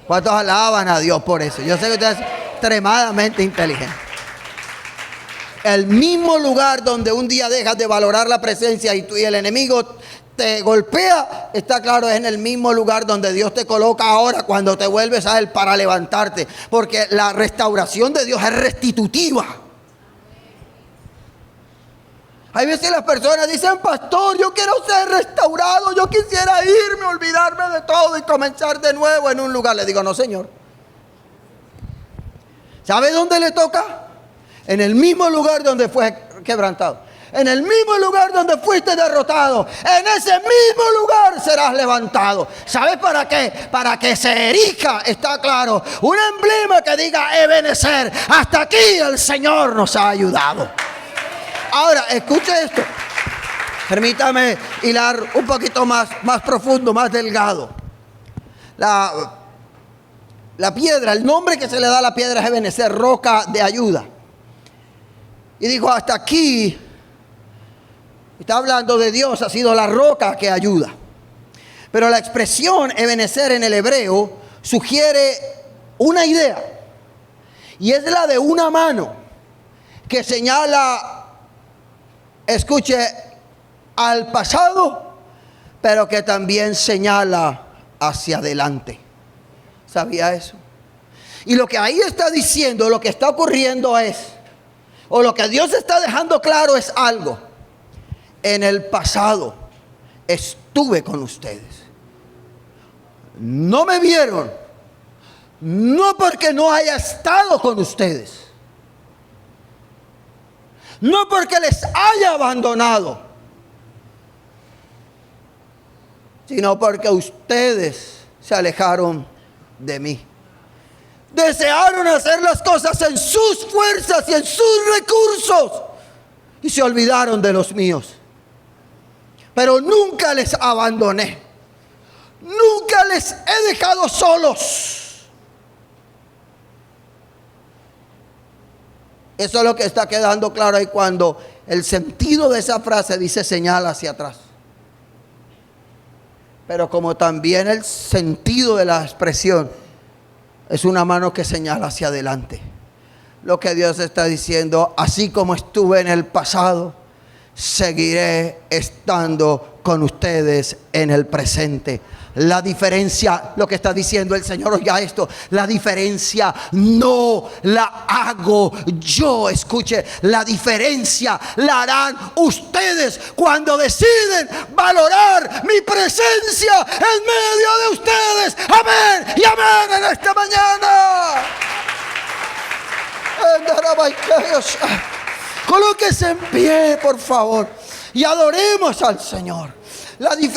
¿Cuántos alaban a Dios por eso? Yo sé que usted es extremadamente inteligente. El mismo lugar donde un día dejas de valorar la presencia y el enemigo te golpea, está claro, es en el mismo lugar donde Dios te coloca ahora cuando te vuelves a Él para levantarte. Porque la restauración de Dios es restitutiva. Hay veces las personas dicen: pastor, yo quiero ser restaurado, yo quisiera irme, olvidarme de todo y comenzar de nuevo en un lugar. Le digo: no, señor. ¿Sabe dónde le toca? En el mismo lugar donde fue quebrantado. En el mismo lugar donde fuiste derrotado. En ese mismo lugar serás levantado. ¿Sabes para qué? Para que se erija, está claro, un emblema que diga: Ebenecer, hasta aquí el Señor nos ha ayudado. Ahora, escuche esto. Permítame hilar un poquito más profundo, más delgado. La piedra, el nombre que se le da a la piedra es Ebenezer, roca de ayuda. Y dijo, hasta aquí, está hablando de Dios, ha sido la roca que ayuda. Pero la expresión Ebenezer en el hebreo sugiere una idea. Y es la de una mano que señala, escuche, al pasado, pero que también señala hacia adelante. ¿Sabía eso? Y lo que ahí está diciendo, lo que está ocurriendo es, o lo que Dios está dejando claro es algo. En el pasado estuve con ustedes. No me vieron, no porque no haya estado con ustedes, no porque les haya abandonado, sino porque ustedes se alejaron de mí. Desearon hacer las cosas en sus fuerzas y en sus recursos y se olvidaron de los míos. Pero nunca les abandoné. Nunca les he dejado solos. Eso es lo que está quedando claro ahí cuando el sentido de esa frase dice señala hacia atrás. Pero como también el sentido de la expresión es una mano que señala hacia adelante. Lo que Dios está diciendo, así como estuve en el pasado, seguiré estando con ustedes en el presente. La diferencia, lo que está diciendo el Señor, oiga esto, la diferencia no la hago yo, escuche, la diferencia la harán ustedes cuando deciden valorar mi presencia en medio de ustedes. Amén y amén en esta mañana. Colóquese en pie, por favor, y adoremos al Señor. La diferencia